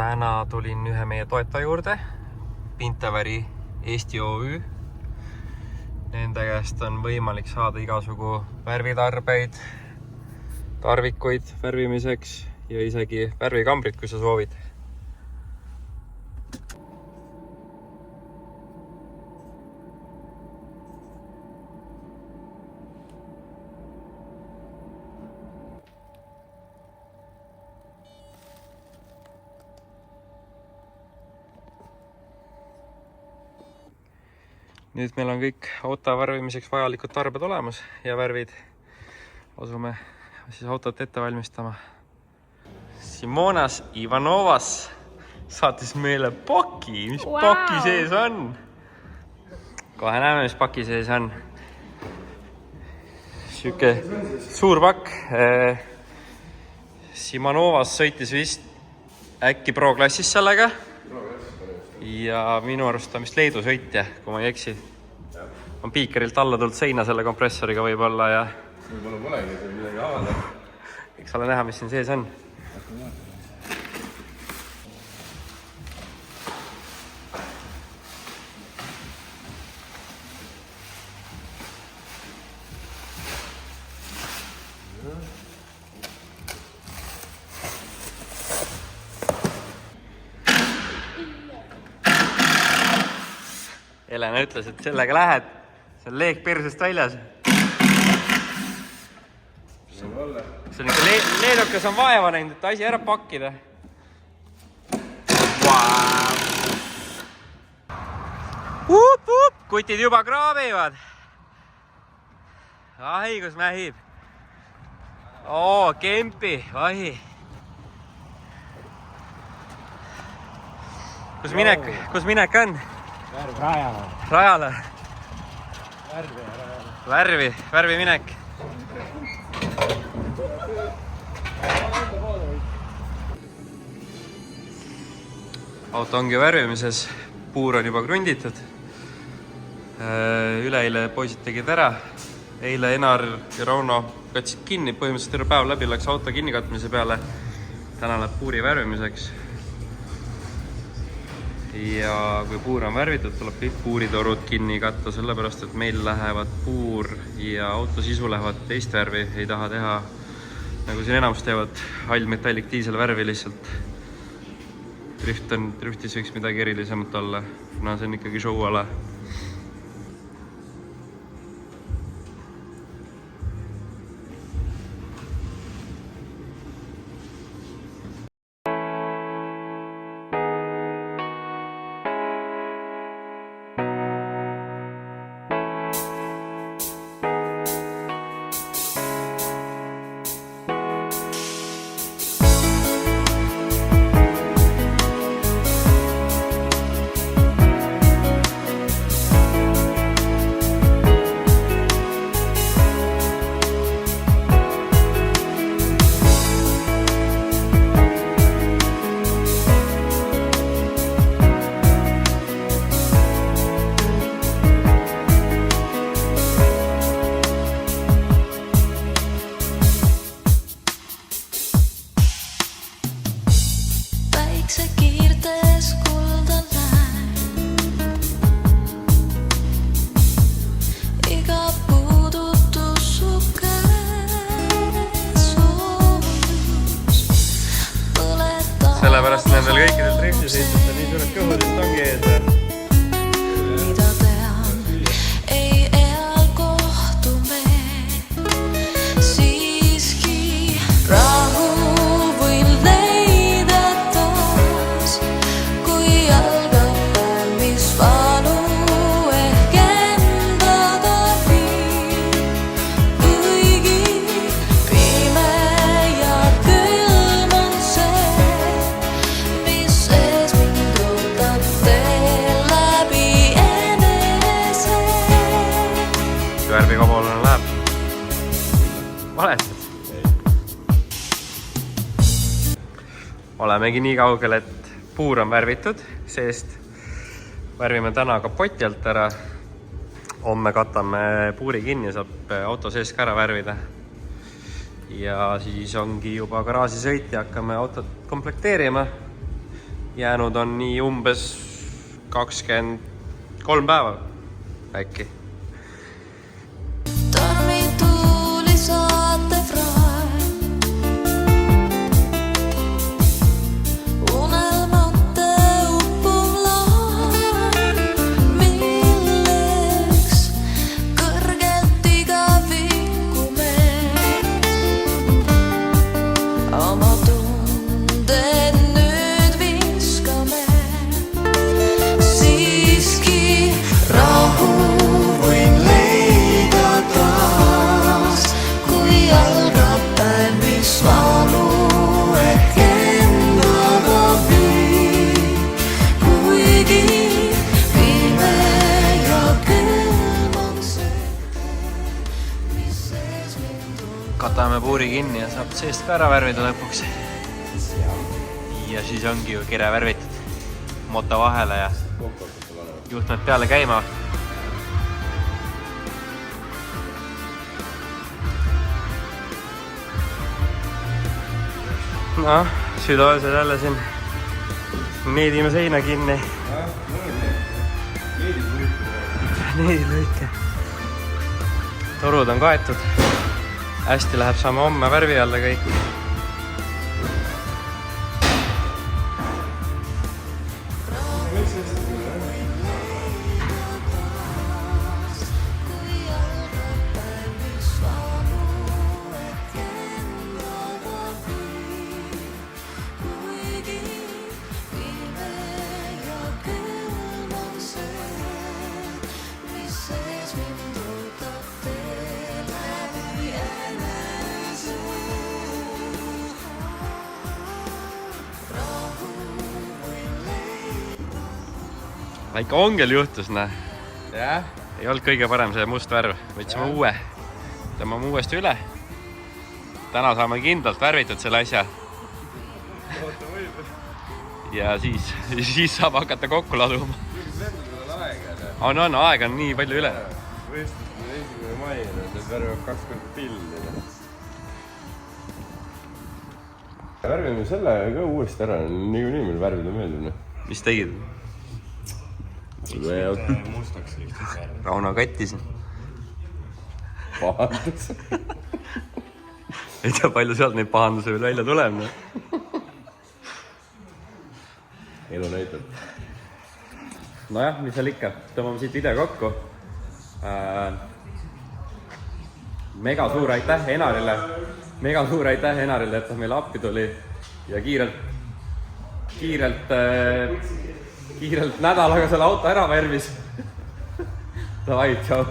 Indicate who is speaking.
Speaker 1: Täna tulin ühe meie toetaja juurde, Pintaväri Eesti OÜ. Nende käest on võimalik saada igasugu värvitarbeid, tarvikuid värvimiseks ja isegi värvikambrit, kui sa soovid. Nüüd meil on kõik auto värvimiseks vajalikud tarbed olemas ja värvid. Asume siis autot ette valmistama. Simonas Ivanovas saatis meile paki. Mis paki sees on? Kohe näeme, mis paki sees on. Siuke suur pakk. Simonovas sõitis vist äkki pro-klassis sellega. Ja minu arust on vist Leedu sõitja, kui ma ei eksi. On piikerilt alla tulnud seina selle kompressoriga võib-olla ja... Võib-olla polegi, see midagi avaldab. Eks ole näha, mis siin sees on. Helena ütles, et sellega lähed. See on leek persest väljas. See on ikka leedukas on vaeva näinud, et asi ära pakkida. Kutid juba kraabivad. Ahi, kus mähib. Oo, kempi. Ahi. Kus minek on? Rajale. Värvi minek. Auto ongi värvimises. Puur on juba krunditud. Üleeile poisid tegid ära. Eile Enar ja Rauno katsid kinni. Põhimõtteliselt terve päev läbi läks auto kinni katmise peale. Täna läheb puuri värvimiseks. Ja kui puur on värvitud, tuleb kõik puuritorud kinni katta, sellepärast, et meil lähevad puur ja auto sisu lähevad teist värvi. Ei taha teha, nagu siin enamus teevad, hall metallik diiselvärvi lihtsalt. Driftis võiks midagi erilisemat olla, kuna see on ikkagi show ala. Sellepärast nendel kõikidel driftisõitlustel nii suured kõhud, et ongi ees.
Speaker 2: Mida tean, ei eal kohtu me. Siiski rahu võin leida taas, kui algab päev, mis valu ehk endaga viib. Kuigi pime ja külm on see,
Speaker 1: värvikobulane läheb. Valestad. Olemegi nii kaugel, et puur on värvitud seest. Värvime täna kapoti alt ära. Homme katame puuri kinni, saab auto sees ka ära värvida. Ja siis ongi juba garaaži sõit ja hakkame autot komplekteerima. jäänud on nii umbes 23 päeva äkki.
Speaker 2: Tormi tuuli saatevraan. Unelmatte uppullaan. Milleks kõrgelt iga viikku me oma tunded nüüd viskame. Siiski rahu võin leida taas, kui algab päev, mis valu ehk endaga viib. Kuigi pime ja külm on see, mis sees mind on.
Speaker 1: Katame puuri kinni ja saab seest ka ära värvida lõpuks. Ja siis ongi ju kire värvitud. Moto vahele ja juhtmed peale käima. Noh, südaöösel jälle siin needime seina kinni. Needilõike. Torud on kaetud. Hästi läheb, saame homme värvi alla kõik. Väike ongel juhtus, näe.
Speaker 3: Jah?
Speaker 1: Ei olnud kõige parem see must värv. Võtsime uue. Tõmbame uuesti üle. Täna saame kindlalt värvitud selle asja. Ja siis saab hakata kokku laduma. On, aega on nii palju üle.
Speaker 3: Võistlus on 1. mai, see värvib 20 pilli. Värvime selle ka uuesti ära, niikuinii meil värvida meeldib.
Speaker 1: Mis tegid?
Speaker 3: Mustaks lihtsalt.
Speaker 1: Rauno kattis.
Speaker 3: Pahandus.
Speaker 1: Ei tea, palju sealt neid pahanduse veel välja tuleb.
Speaker 3: Elu näitab.
Speaker 1: Nojah, mis seal ikka. Tõmbame siit video kokku. Mega suur aitäh Enarile. Et ta meile appi tuli. Ja kiirelt nädalaga selle auto ära värvis. Davai, tšau.